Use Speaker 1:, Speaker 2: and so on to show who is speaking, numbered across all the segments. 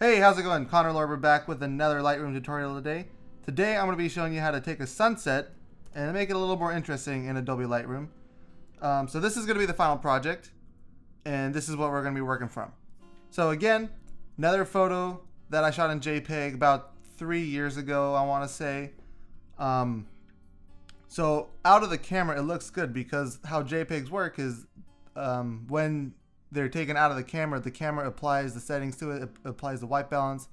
Speaker 1: Hey, how's it going? Connor Lorber back with another Lightroom tutorial today. Today I'm going to be showing you how to take a sunset and make it a little more interesting in Adobe Lightroom. So this is going to be the final project, and this is what we're going to be working from. So again, another photo that I shot in JPEG about 3 years ago, I want to say. So out of the camera it looks good because how JPEGs work is when they're taken out of the camera applies the settings to it. It applies the white balance.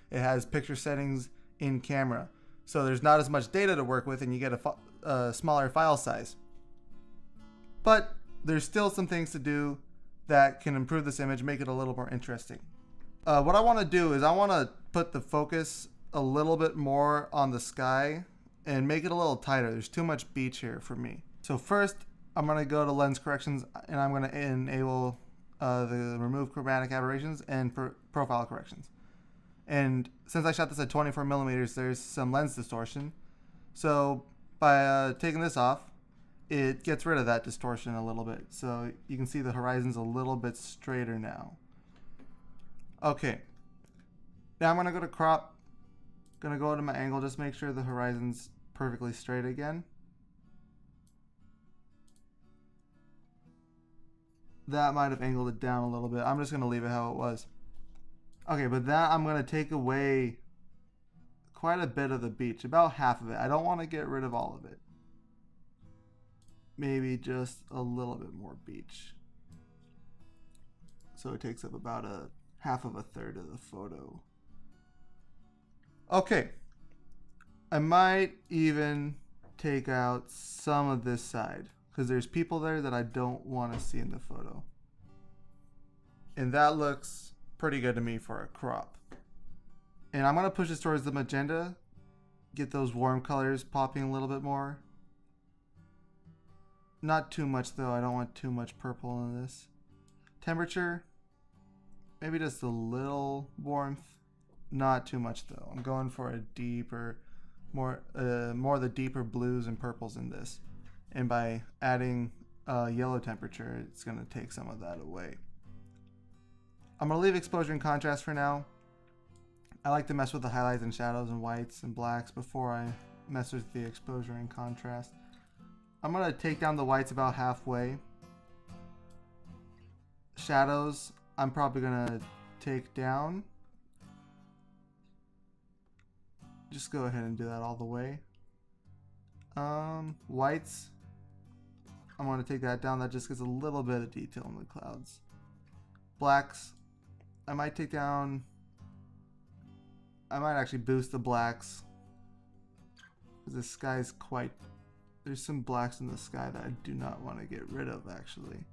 Speaker 1: It has picture settings in camera. So there's not as much data to work with and you get a smaller file size. But there's still some things to do that can improve this image, make it a little more interesting. What I want to do is I want to put the focus a little bit more on the sky and make it a little tighter. There's too much beach here for me. So first, I'm going to go to lens corrections and I'm going to enable the remove chromatic aberrations and profile corrections. And since I shot this at 24 millimeters, there's some lens distortion. So by taking this off, it gets rid of that distortion a little bit. So you can see the horizon's a little bit straighter now. Okay. Now I'm going to go to crop. Going to go to my angle, just make sure the horizon's perfectly straight again. That might have angled it down a little bit. I'm just going to leave it how it was. Okay, but that I'm going to take away quite a bit of the beach, about half of it. I don't want to get rid of all of it. Maybe just a little bit more beach. So it takes up about a half of a third of the photo. Okay. I might even take out some of this side, because there's people there that I don't want to see in the photo. And that looks pretty good to me for a crop. And I'm going to push this towards the magenta, get those warm colors popping a little bit more. Not too much though, I don't want too much purple in this. Temperature, maybe just a little warmth. Not too much though. I'm going for a deeper, more of the deeper blues and purples in this. And by adding yellow temperature, it's going to take some of that away. I'm going to leave exposure and contrast for now. I like to mess with the highlights and shadows and whites and blacks before I mess with the exposure and contrast. I'm going to take down the whites about halfway. Shadows, I'm probably going to take down. Just go ahead and do that all the way. Whites, I'm going to take that down. That just gives a little bit of detail in the clouds. Blacks, I might take down. I might actually boost the blacks. The sky's quite. There's some blacks in the sky that I do not want to get rid of actually.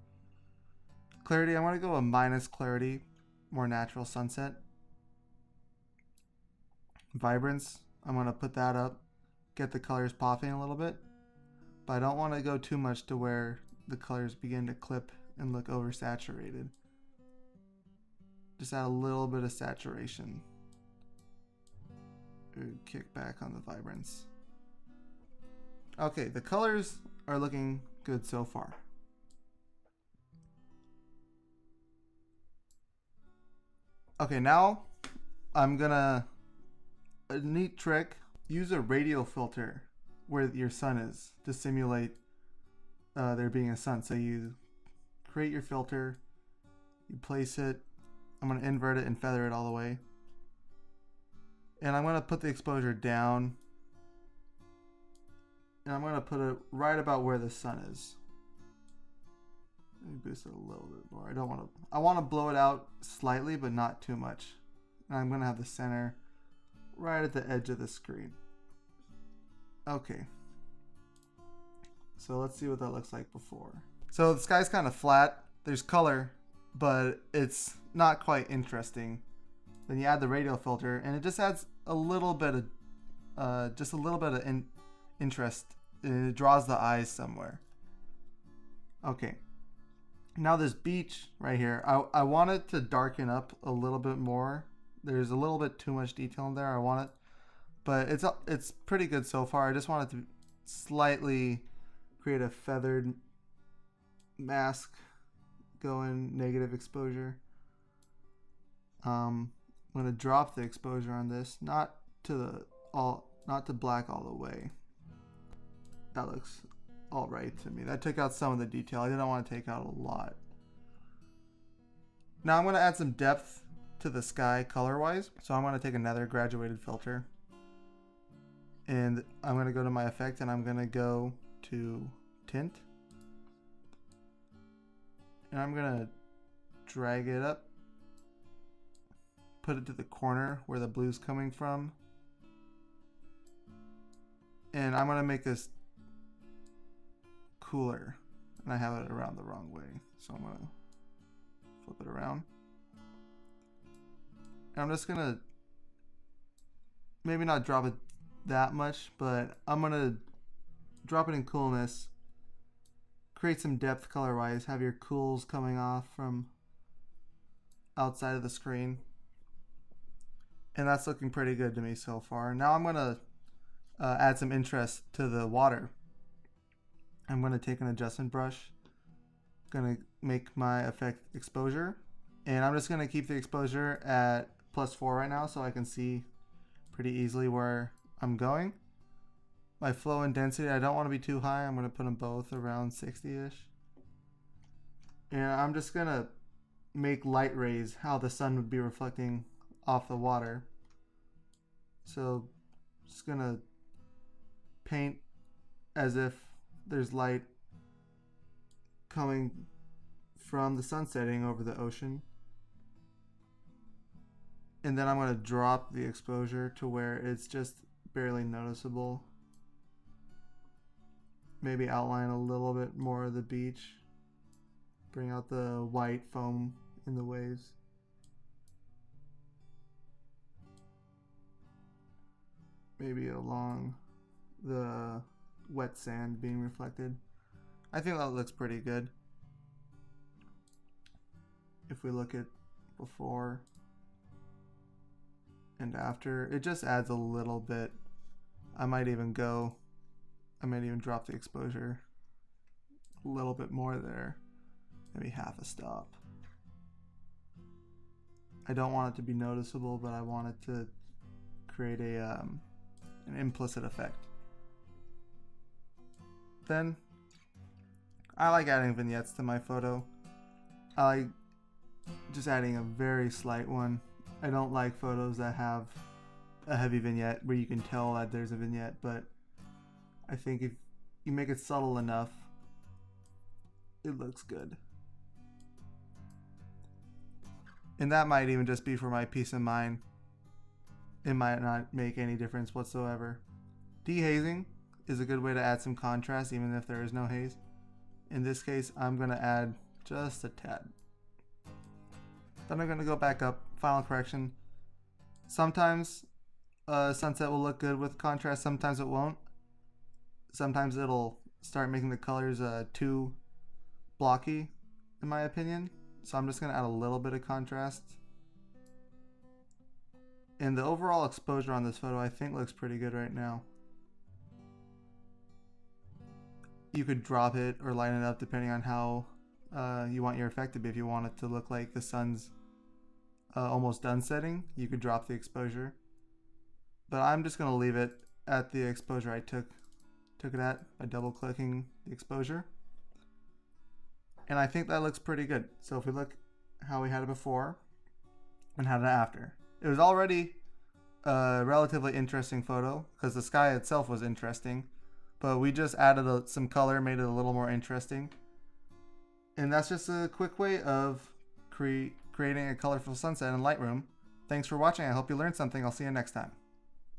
Speaker 1: Clarity, I want to go a minus clarity, more natural sunset. Vibrance, I'm going to put that up, get the colors popping a little bit. But I don't want to go too much to where the colors begin to clip and look oversaturated. Just add a little bit of saturation. Kick back on the vibrance. Okay, the colors are looking good so far. Okay, now I'm gonna, a neat trick, use a radial filter where your sun is to simulate there being a sun. So you create your filter, you place it, I'm going to invert it and feather it all the way. And I'm going to put the exposure down. And I'm going to put it right about where the sun is. Let me boost it a little bit more. I want to blow it out slightly, but not too much. And I'm going to have the center right at the edge of the screen. Okay. So let's see what that looks like before. So the sky's kind of flat. There's color, but it's not quite interesting. Then you add the radial filter, and it just adds a little bit of, interest. It draws the eyes somewhere. Okay. Now this beach right here, I want it to darken up a little bit more. There's a little bit too much detail in there. I want it, but it's pretty good so far. I just want it to slightly create a feathered mask, go in negative exposure. I'm going to drop the exposure on this, not to black all the way. That looks all right to me. That took out some of the detail. I didn't want to take out a lot. Now I'm going to add some depth to the sky color-wise. So I'm going to take another graduated filter. And I'm going to go to my effect and I'm going to go to tint. And I'm going to drag it up. Put it to the corner where the blue's coming from. And I'm going to make this cooler. And I have it around the wrong way. So I'm going to flip it around. And I'm just going to maybe not drop it that much, but I'm going to drop it in coolness. Create some depth color wise. Have your cools coming off from outside of the screen. And that's looking pretty good to me so far. Now I'm going to add some interest to the water. I'm going to take an adjustment brush. Going to make my effect exposure. And I'm just going to keep the exposure at +4 right now so I can see pretty easily where I'm going. My flow and density, I don't want to be too high. I'm going to put them both around 60-ish. And I'm just going to make light rays, how the sun would be reflecting off the water. So just going to paint as if there's light coming from the sun setting over the ocean. And then I'm going to drop the exposure to where it's just barely noticeable. Maybe outline a little bit more of the beach. Bring out the white foam in the waves. Maybe along the wet sand being reflected. I think that looks pretty good. If we look at before and after, it just adds a little bit. I might even drop the exposure a little bit more there, maybe half a stop. I don't want it to be noticeable, but I want it to create an implicit effect. Then I like adding vignettes to my photo. I like just adding a very slight one. I don't like photos that have a heavy vignette where you can tell that there's a vignette, but I think if you make it subtle enough, it looks good. And that might even just be for my peace of mind. It might not make any difference whatsoever. Dehazing is a good way to add some contrast even if there is no haze. In this case, I'm going to add just a tad. Then I'm going to go back up, final correction. Sometimes sunset will look good with contrast, sometimes it won't. Sometimes it'll start making the colors too blocky, in my opinion. So I'm just going to add a little bit of contrast. And the overall exposure on this photo I think looks pretty good right now. You could drop it or line it up depending on how you want your effect to be. If you want it to look like the sun's almost done setting, you could drop the exposure. But I'm just going to leave it at the exposure I took it at by double clicking the exposure. And I think that looks pretty good. So if we look how we had it before and had it after, it was already a relatively interesting photo because the sky itself was interesting, but we just added some color, made it a little more interesting. And that's just a quick way of creating a colorful sunset in Lightroom. Thanks for watching. I hope you learned something. I'll see you next time.